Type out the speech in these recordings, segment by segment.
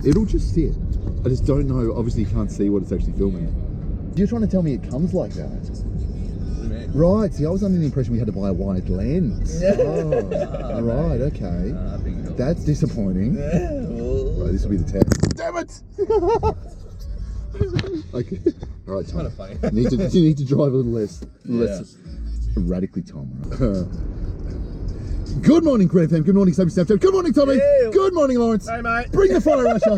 It'll just sit. I just don't know. Obviously, you can't see what it's actually filming. You're trying to tell me it comes like that? Right. See, I was under the impression we had to buy a wide lens. Oh, right. Okay. That's disappointing. Right, this will be the test. Damn it! Okay. All right, Tom. Funny. You need to drive a little less erratically, Tom. Good morning, Great FM. Good morning, Snapchat. Good morning, Tommy. Ew. Good morning, Laurence. Hey, mate. Bring the fire, Asher.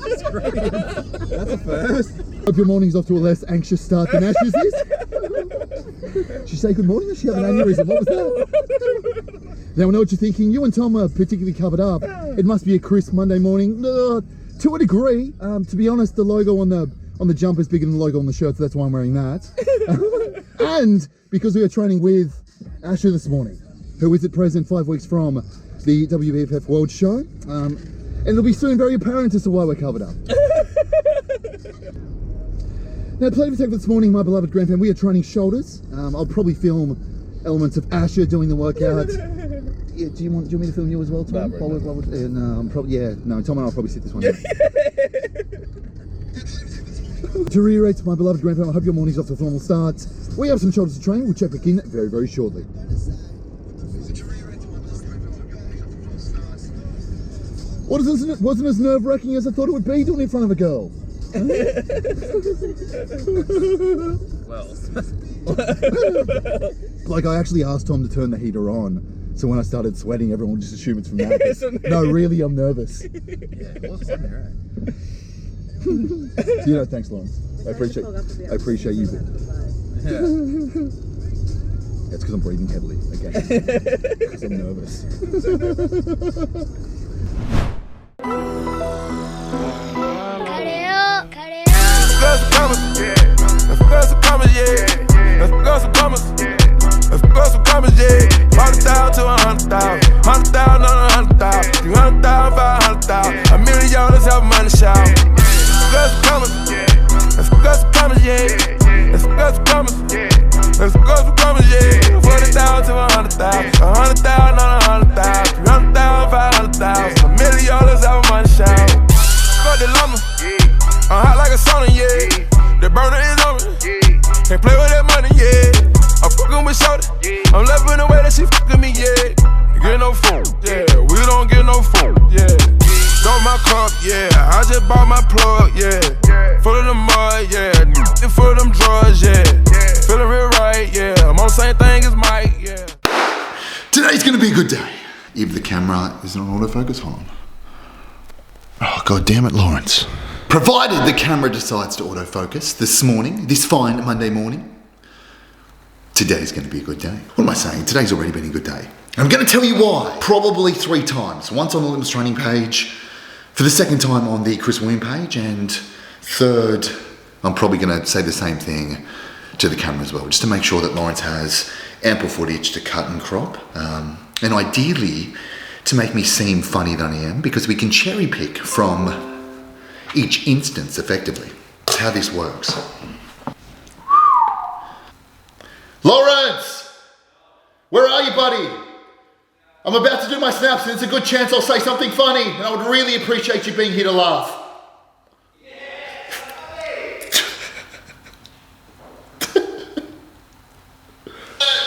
That's great. That's a first. Hope your morning's off to a less anxious start than Asher's is. Did she say good morning or did she have an aneurysm? What was that? Now I know what you're thinking. You and Tom are particularly covered up. It must be a crisp Monday morning. To a degree. To be honest, the logo on the jumper is bigger than the logo on the shirt, so that's why I'm wearing that. And because we are training with Asher this morning, who is at present 5 weeks from the WBFF World Show. And it'll be soon very apparent as to why we're covered up. Now, play for this morning, my beloved grandfam. We are training shoulders. I'll probably film elements of Asher doing the workout. Yeah, do you want me to film you as well, Tom? No, I'm probably no. Tom and I'll probably sit this one out. To reiterate, my beloved grandfam, I hope your morning's off to a formal start. We have some shoulders to train. We'll check back in very, very shortly. Wasn't as nerve-wracking as I thought it would be doing it in front of a girl. Well. Like, I actually asked Tom to turn the heater on, so when I started sweating, everyone would just assume it's from that. No, really, I'm nervous. Yeah, it was fun there, Thanks, Laurence. I appreciate you. Yeah. That's because I'm breathing heavily again. Because I'm nervous. $100,000 to $100,000, $100,000 on $100,000, $300,000, $500,000, $1 million have money shout. Let's go some commas, yeah. Let's go some commas, let's go some commas, yeah. $40,000 to $100,000, $100,000 on $100,000, $300,000, $500,000, $1 million have money shout. Fuck the llama, I'm hot like a sauna, yeah. The burner is on me, can't play with that money, yeah. I'm fucking with shorty, I'm loving the way that she fucking me, yeah. Get no phone, yeah, we don't get no phone, yeah. Don't my cup, yeah, I just bought my plug, yeah. Full of the mud, yeah, full of them drugs, yeah. Feeling real right, yeah, I'm on the same thing as Mike, yeah. Today's gonna be a good day. If the camera isn't on autofocus, hold on. Oh, God damn it, Laurence. Provided the camera decides to autofocus this morning, this fine Monday morning, today's going to be a good day. What am I saying? Today's already been a good day. I'm going to tell you why. Probably 3 times. Once on the Limitless training page, for the second time on the Chris William page, and third, I'm probably going to say the same thing to the camera as well, just to make sure that Laurence has ample footage to cut and crop, and ideally to make me seem funnier than I am, because we can cherry pick from each instance effectively. That's how this works. Laurence! Where are you, buddy? I'm about to do my snaps and it's a good chance I'll say something funny, and I would really appreciate you being here to laugh.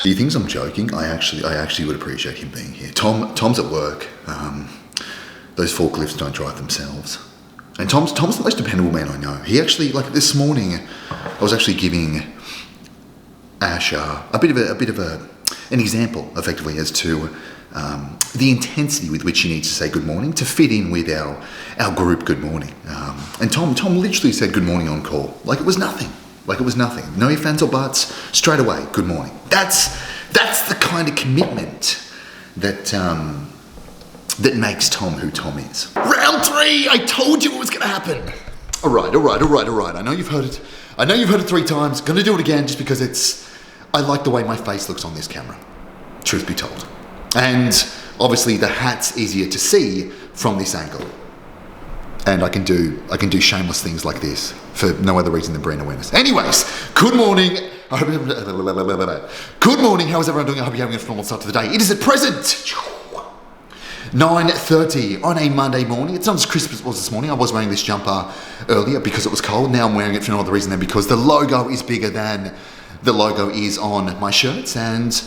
He thinks I'm joking. I actually would appreciate him being here. Tom's at work. Those forklifts don't drive themselves. And Tom's the most dependable man I know. He actually, like this morning, I was actually giving Asher a bit of an example, effectively, as to the intensity with which he needs to say good morning to fit in with our group good morning. And Tom literally said good morning on call, like it was nothing. No ifs, ands or buts. Straight away, good morning. That's the kind of commitment that makes Tom who Tom is. Round 3. I told you it was going to happen. All right. I know you've heard it. 3 times. Gonna do it again just because I like the way my face looks on this camera, truth be told. And obviously the hat's easier to see from this angle. And I can do shameless things like this for no other reason than brand awareness. Anyways, good morning. Good morning, how's everyone doing? I hope you're having a phenomenal start to the day. It is at present 9:30 on a Monday morning. It's not as crisp as it was this morning. I was wearing this jumper earlier because it was cold. Now I'm wearing it for no other reason than because the logo is bigger than the logo is on my shirts, and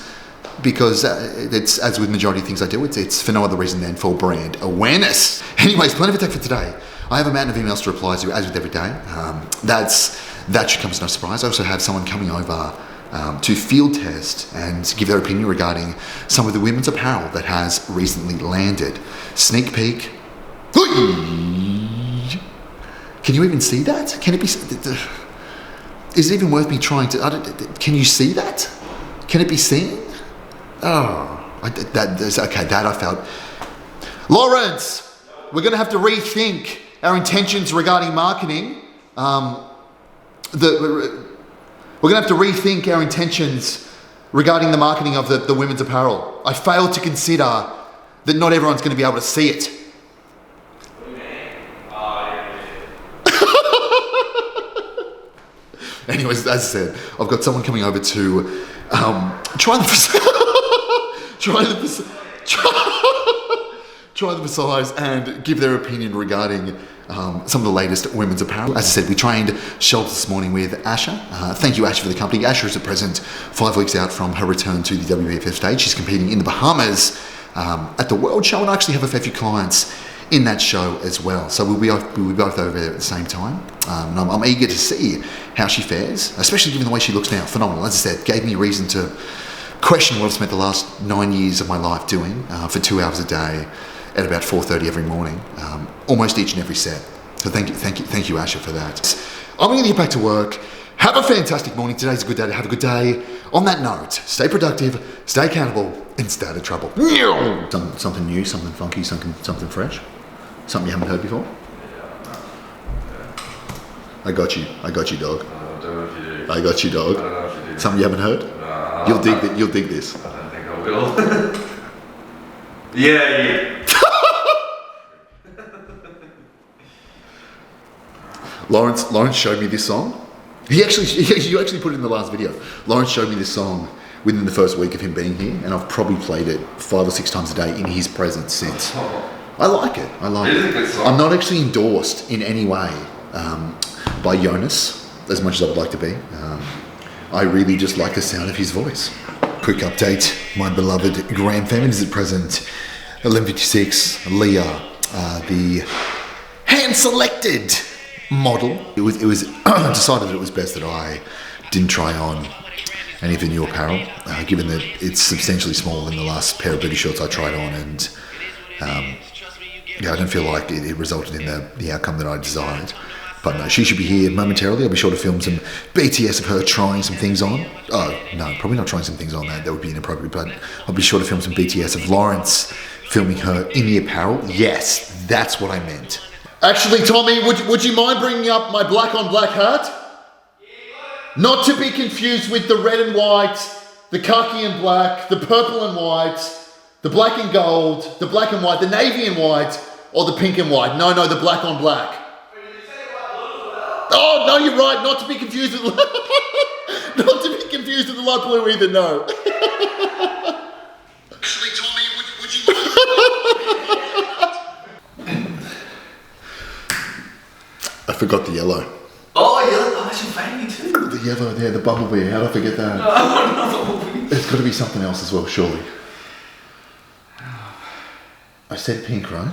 because it's, as with majority of things I do, it's for no other reason than for brand awareness. Anyways, plan of attack for today. I have a mountain of emails to reply to, as with every day. That should come as no surprise. I also have someone coming over to field test and give their opinion regarding some of the women's apparel that has recently landed. Sneak peek. Can you even see that? Can it be? Is it even worth me trying to? Can you see that? Can it be seen? Oh, that I felt. Laurence, we're going to have to rethink our intentions regarding marketing. We're going to have to rethink our intentions regarding the marketing of the women's apparel. I failed to consider that not everyone's going to be able to see it. What do you mean? Oh, yeah. Anyways, as I said, I've got someone coming over to try the size and give their opinion regarding some of the latest women's apparel. As I said, we trained shoulders this morning with Asha. Thank you, Asha, for the company. Asha is at present 5 weeks out from her return to the WBFF stage. She's competing in the Bahamas at the World Show, and I actually have a fair few clients in that show as well. So we'll be both over there at the same time. And I'm eager to see how she fares, especially given the way she looks now. Phenomenal. As I said, gave me reason to question what I've spent the last 9 years of my life doing for 2 hours a day at about 4:30 every morning, almost each and every set. So thank you, Asha, for that. I'm going to get back to work. Have a fantastic morning. Today's a good day to have a good day. On that note, stay productive, stay accountable, and stay out of trouble. Something new, something funky, something fresh, something you haven't heard before. I got you, dog. I don't know if you do. I got you, dog. I don't know if you do. Something you haven't heard. You'll dig this. I don't think I will. Yeah. Laurence showed me this song. You actually put it in the last video. Laurence showed me this song within the first week of him being here, and I've probably played it 5 or 6 times a day in his presence since. I like it. It is a good song. I'm not actually endorsed in any way by Jonas, as much as I would like to be. I really just like the sound of his voice. Quick update, my beloved Graham family is at present 11:56. Leah, the hand-selected model. It was decided that it was best that I didn't try on any of the new apparel, given that it's substantially smaller than the last pair of booty shorts I tried on, and I don't feel like it resulted in the outcome that I desired. But no, she should be here momentarily. I'll be sure to film some BTS of her trying some things on. Oh, no, probably not trying some things on. That would be inappropriate, but I'll be sure to film some BTS of Laurence filming her in the apparel. Yes, that's what I meant. Actually, Tommy, would you mind bringing up my black on black hat? Not to be confused with the red and white, the khaki and black, the purple and white, the black and gold, the black and white, the navy and white, or the pink and white. No, the black on black. Oh, no, you're right. Not to be confused with the light blue either, no. Actually, Tommy, would you I forgot the yellow. Oh, yeah, that's your baby too. The yellow there, the bumblebee. How did I forget that? There's got to be something else as well, surely. I said pink, right?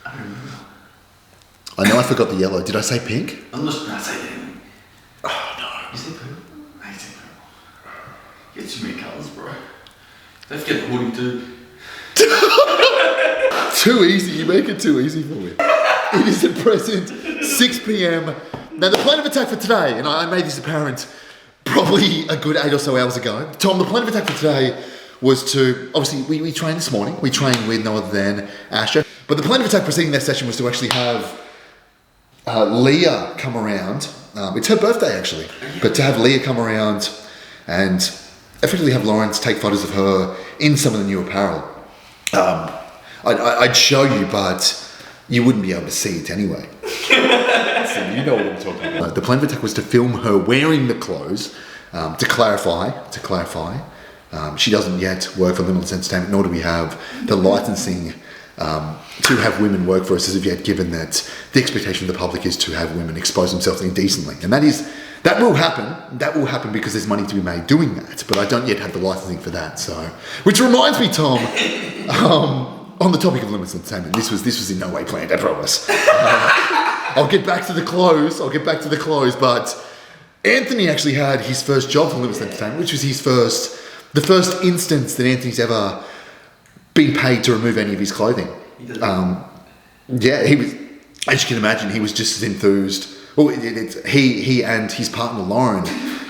I don't remember. I know I forgot the yellow. Did I say pink? I'm not saying anything. Oh, no. You said purple? I said purple. You get too many colours, bro. Don't forget the hoodie too. Too easy. You make it too easy for me. It is at present 6 p.m. Now, the plan of attack for today, and I made this apparent probably a good 8 or so hours ago. Tom, the plan of attack for today was to, obviously, we trained this morning. We trained with no other than Asha. But the plan of attack preceding that session was to actually have Leah come around. It's her birthday, actually. But to have Leah come around and effectively have Laurence take photos of her in some of the new apparel. I'd show you, but you wouldn't be able to see it anyway. So you know what I'm talking about. The plan of attack was to film her wearing the clothes, to clarify, She doesn't yet work for Limitless Entertainment, nor do we have the licensing to have women work for us as of yet, given that the expectation of the public is to have women expose themselves indecently. And that will happen. That will happen because there's money to be made doing that. But I don't yet have the licensing for that. So, which reminds me, Tom, on the topic of Limitless Entertainment, this was in no way planned, I promise. I'll get back to the close. But Anthony actually had his first job for Limitless Entertainment, which was the first instance that Anthony's ever been paid to remove any of his clothing. Yeah, he was, as you can imagine, he was just as enthused. Well, he and his partner Lauren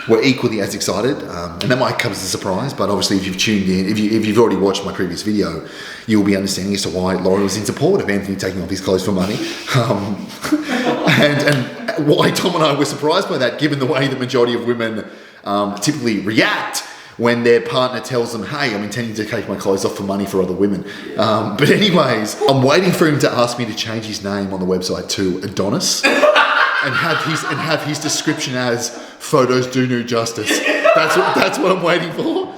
were equally as excited, and that might come as a surprise. But obviously, if you've tuned in, if you've already watched my previous video, you'll be understanding as to why Lauren was in support of Anthony taking off his clothes for money, and why Tom and I were surprised by that, given the way the majority of women typically react when their partner tells them, hey, I'm intending to take my clothes off for money for other women. But anyways, I'm waiting for him to ask me to change his name on the website to Adonis and have his description as photos do no justice. That's what I'm waiting for.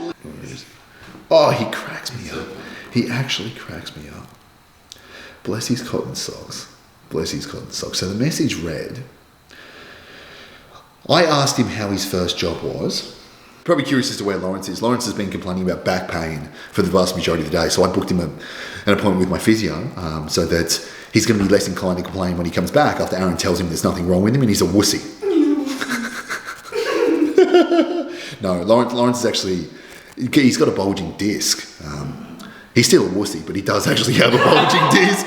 Oh, he cracks me up. He actually cracks me up. Bless his cotton socks. So the message read, I asked him how his first job was. Probably curious as to where Laurence is. Laurence has been complaining about back pain for the vast majority of the day, so I booked him an appointment with my physio so that he's going to be less inclined to complain when he comes back after Aaron tells him there's nothing wrong with him and he's a wussy. No, Laurence is actually, he's got a bulging disc. He's still a wussy, but he does actually have a bulging disc.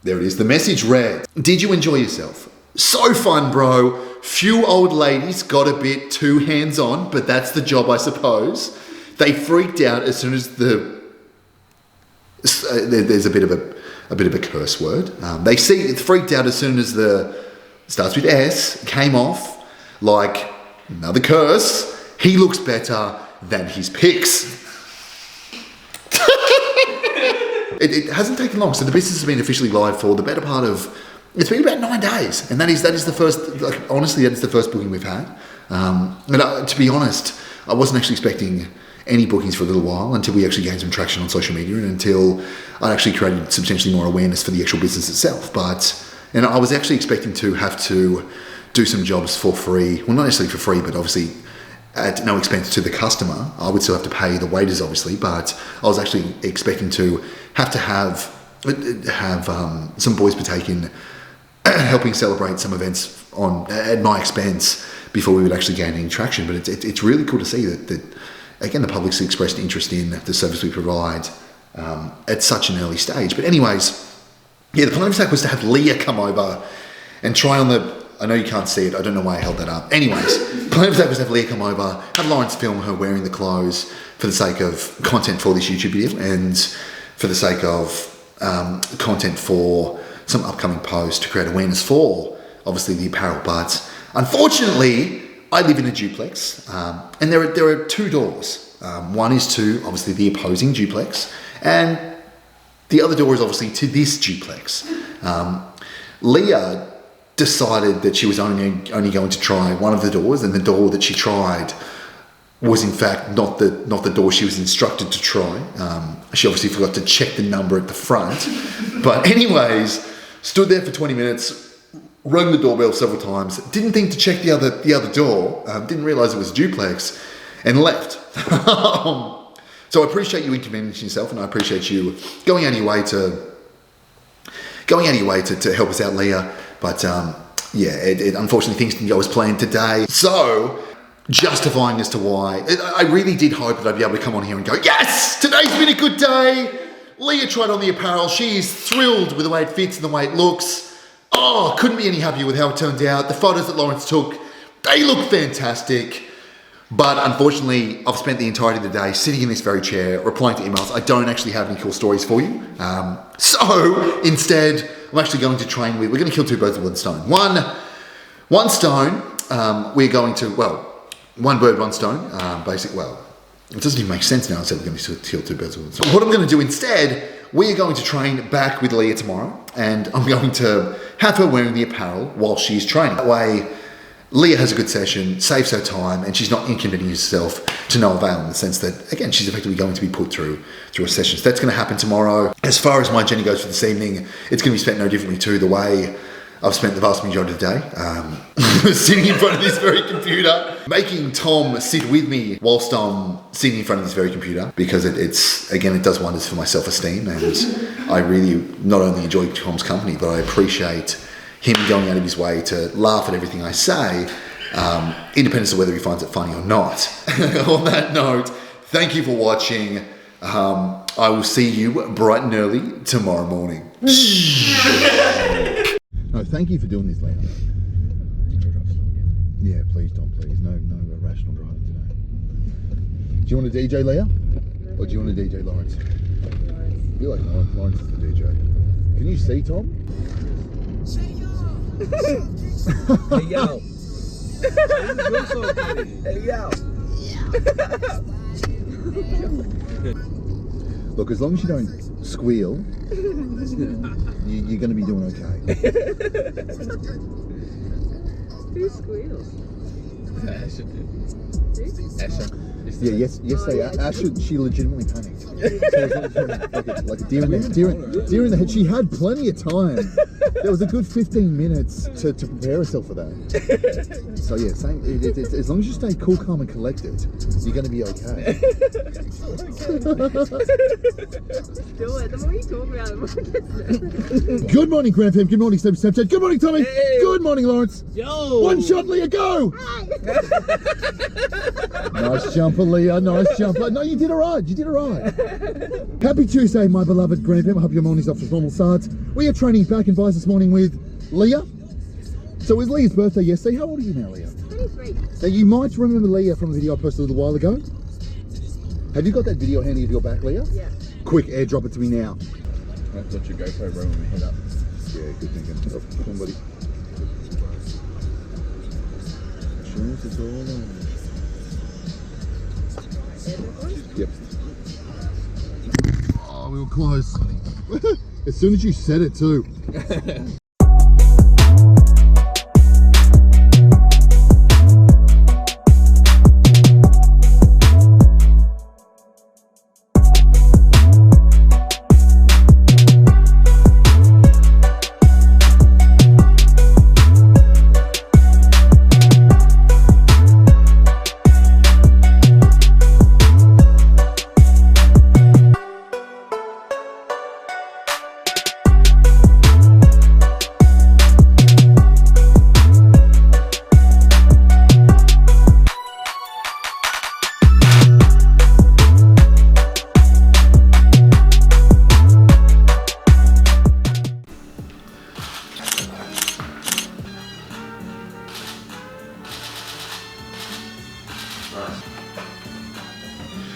There it is. The message read, did you enjoy yourself? So fun, bro. Few old ladies got a bit too hands-on, but that's the job, I suppose. They freaked out as soon as there's a bit of a curse word. They freaked out as soon as the starts with S came off, like another curse. He looks better than his pics. It hasn't taken long, so the business has been officially live for the better part of. It's been about 9 days, and that is the first. Honestly, that is the first booking we've had. To be honest, I wasn't actually expecting any bookings for a little while until we actually gained some traction on social media and until I actually created substantially more awareness for the actual business itself. And I was actually expecting to have to do some jobs for free. Well, not necessarily for free, but obviously at no expense to the customer. I would still have to pay the waiters, obviously, but I was actually expecting to have some boys partake in helping celebrate some events at my expense before we would actually gain any traction. But it's really cool to see that again, the public's expressed interest in the service we provide at such an early stage. But anyways, yeah, the plan of attack was to have Leah come over and try on I know you can't see it, I don't know why I held that up. Anyways, plan of attack was to have Leah come over, have Laurence film her wearing the clothes for the sake of content for this YouTube video and for the sake of content for some upcoming posts to create awareness for, obviously, the apparel. But unfortunately, I live in a duplex, and there are two doors. One is to, obviously, the opposing duplex, and the other door is, obviously, to this duplex. Leah decided that she was only going to try one of the doors, and the door that she tried was, in fact, not the door she was instructed to try. She obviously forgot to check the number at the front. But anyways, stood there for 20 minutes, rang the doorbell several times, didn't think to check the other door, didn't realise it was a duplex, and left. So I appreciate you inconveniencing yourself, and I appreciate you going out of your way to help us out, Leah. But unfortunately things didn't go as planned today. So justifying as to why, I really did hope that I'd be able to come on here and go, yes, today's been a good day. Leah tried on the apparel. She is thrilled with the way it fits and the way it looks. Oh, couldn't be any happier with how it turned out. The photos that Laurence took, they look fantastic. But unfortunately, I've spent the entirety of the day sitting in this very chair, replying to emails. I don't actually have any cool stories for you. So instead, I'm actually going to we're going to kill two birds with one stone. One stone, we're going to, one bird, one stone, it doesn't even make sense now. I said we're going to kill two birds with one stone. What I'm going to do instead, we are going to train back with Leah tomorrow, and I'm going to have her wearing the apparel while she's training. That way, Leah has a good session, saves her time, and she's not inconveniencing herself to no avail in the sense that, again, she's effectively going to be put through a session. So that's going to happen tomorrow. As far as my journey goes for this evening, it's going to be spent no differently to the way I've spent the vast majority of the day, sitting in front of this very computer, making Tom sit with me whilst I'm sitting in front of this very computer, because it does wonders for my self-esteem, and I really not only enjoy Tom's company, but I appreciate him going out of his way to laugh at everything I say, independent of whether he finds it funny or not. On that note, thank you for watching. I will see you bright and early tomorrow morning. No, thank you for doing this, Leah. Yeah, please, Tom, please. No irrational driving today. Do you want to DJ Leah? No. Or do you want to DJ Laurence? I feel like Laurence is the DJ. Can you see, Tom? Hey, yo. Hey, yo. Look, as long as you don't squeal, you're going to be doing okay. Who squeals? Asher did. Asher. Yeah, yes, they are. Asher, she legitimately panicked. Like a deer in the head. She had plenty of time. There was a good 15 minutes to prepare herself for that. So yeah, as long as you stay cool, calm and collected, you're going to be okay. Do it. The more you talk about it, the more it gets Good morning, Grand Fam. Good morning, Snapchat. Good morning, Tommy. Hey. Good morning, Laurence. Yo. One shot, Leah, go. Nice jumper, Leah. Nice jumper. No, you did all right. You did all right. Happy Tuesday, my beloved Grand Fam. I hope your morning's off to normal starts. We are training back and Vice this morning with Leah. So it was Leah's birthday yesterday. How old are you now, Leah? 23. Now, you might remember Leah from a video I posted a little while ago. Have you got that video handy of your back, Leah? Yeah. Quick, airdrop it to me now. I've got your GoPro rolling my head up. Yeah, good thinking. Oh, come on, buddy. Insurance is all on. Yep. Oh, we were close. As soon as you said it too.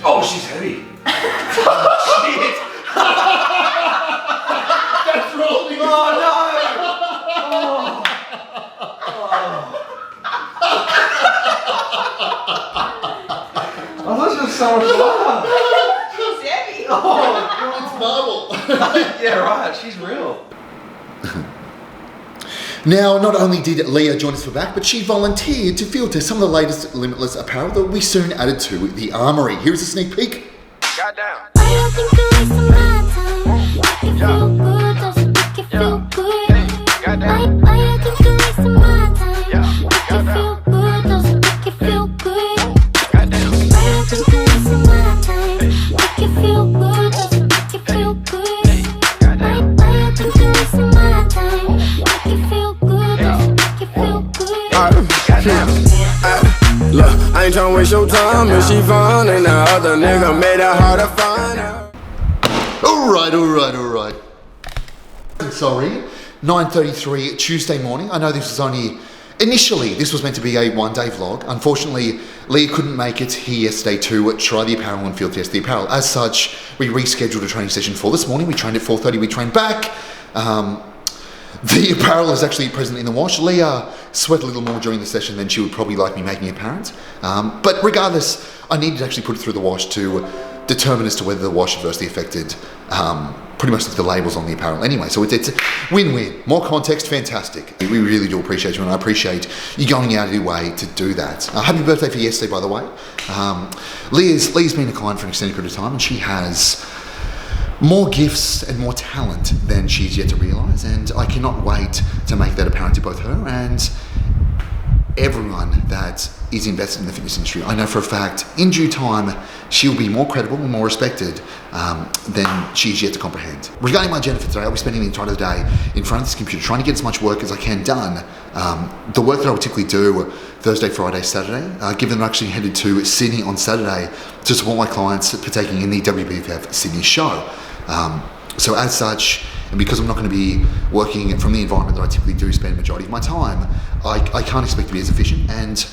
Oh, she's heavy. Shit. That's rolling. Oh no. Oh, this is so fun. She's heavy. Oh, It's marble. yeah, right. She's real. Now, not only did Leah join us for back, but she volunteered to field test some of the latest Limitless apparel that we soon added to the armoury. Here's a sneak peek. Goddamn. I don't think you're wasting my time. Make it feel good, doesn't make it feel good. Goddamn. I think you're wasting my time. Make it feel good, doesn't make it feel good. Goddamn. I don't think you're wasting my time. Make it feel good, doesn't make it feel good. I think you're wasting my time. Make it feel good, doesn't make it feel good. Goddamn. Look, I ain't tryna waste your time. If she fun and the other nigga made it hard to find her. All right. Sorry, 9:33 Tuesday morning. I know this was only, initially this was meant to be a one-day vlog. Unfortunately, Leah couldn't make it here yesterday to try the apparel and field test the apparel. As such, we rescheduled a training session for this morning. We trained at 4:30, we trained back. The apparel is actually present in the wash. Leah sweat a little more during the session than she would probably like me making apparent. But regardless, I needed to actually put it through the wash to determine as to whether the wash adversely affected pretty much the labels on the apparel anyway. So it's a win-win. More context, fantastic. We really do appreciate you, and I appreciate you going out of your way to do that. Happy birthday for yesterday, by the way. Leah's been a client for an extended period of time, and she has more gifts and more talent than she's yet to realise, and I cannot wait to make that apparent to both her and everyone that is invested in the fitness industry. I know for a fact, in due time, she'll be more credible and more respected than she's yet to comprehend. Regarding my agenda for today, I'll be spending the entire day in front of this computer trying to get as much work as I can done. The work that I would typically do Thursday, Friday, Saturday, given that I'm actually headed to Sydney on Saturday to support my clients partaking in the WBFF Sydney show. So as such, and because I'm not going to be working from the environment that I typically do spend the majority of my time, I can't expect to be as efficient. And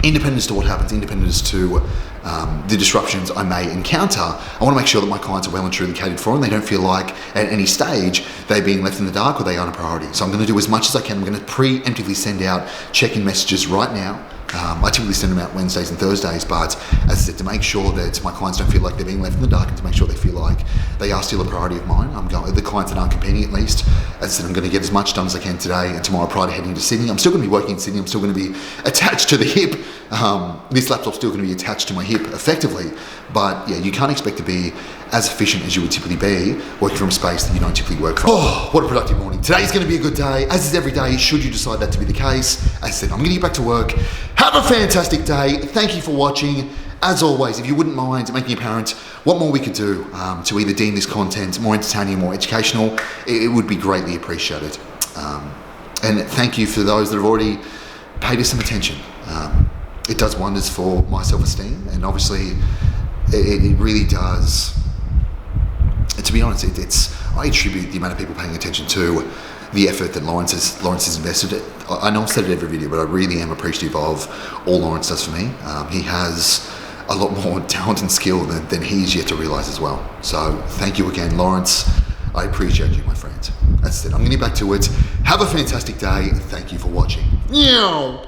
independent as to what happens, independent as to the disruptions I may encounter, I want to make sure that my clients are well and truly catered for and they don't feel like at any stage they're being left in the dark or they aren't a priority. So I'm going to do as much as I can. I'm going to preemptively send out check-in messages right now. I typically send them out Wednesdays and Thursdays, but as I said, to make sure that my clients don't feel like they're being left in the dark and to make sure they feel like they are still a priority of mine, the clients that aren't competing at least, as I said, I'm going to get as much done as I can today and tomorrow prior to heading to Sydney. I'm still going to be working in Sydney. I'm still going to be attached to the hip. This laptop's still going to be attached to my hip effectively, but yeah, you can't expect to be as efficient as you would typically be working from a space that you don't typically work from. Oh, what a productive morning. Today's going to be a good day, as is every day, should you decide that to be the case. As I said, I'm going to get back to work. Have a fantastic day. Thank you for watching. As always, if you wouldn't mind making apparent what more we could do to either deem this content more entertaining, more educational, it would be greatly appreciated. And thank you for those that have already paid us some attention. It does wonders for my self-esteem, and obviously it really does. To be honest, I attribute the amount of people paying attention to the effort that Laurence has invested. I know I've said it every video, but I really am appreciative of all Laurence does for me. He has a lot more talent and skill than he's yet to realise as well. So thank you again, Laurence. I appreciate you, my friend. That's it. I'm going to get back to it. Have a fantastic day. Thank you for watching. Meow.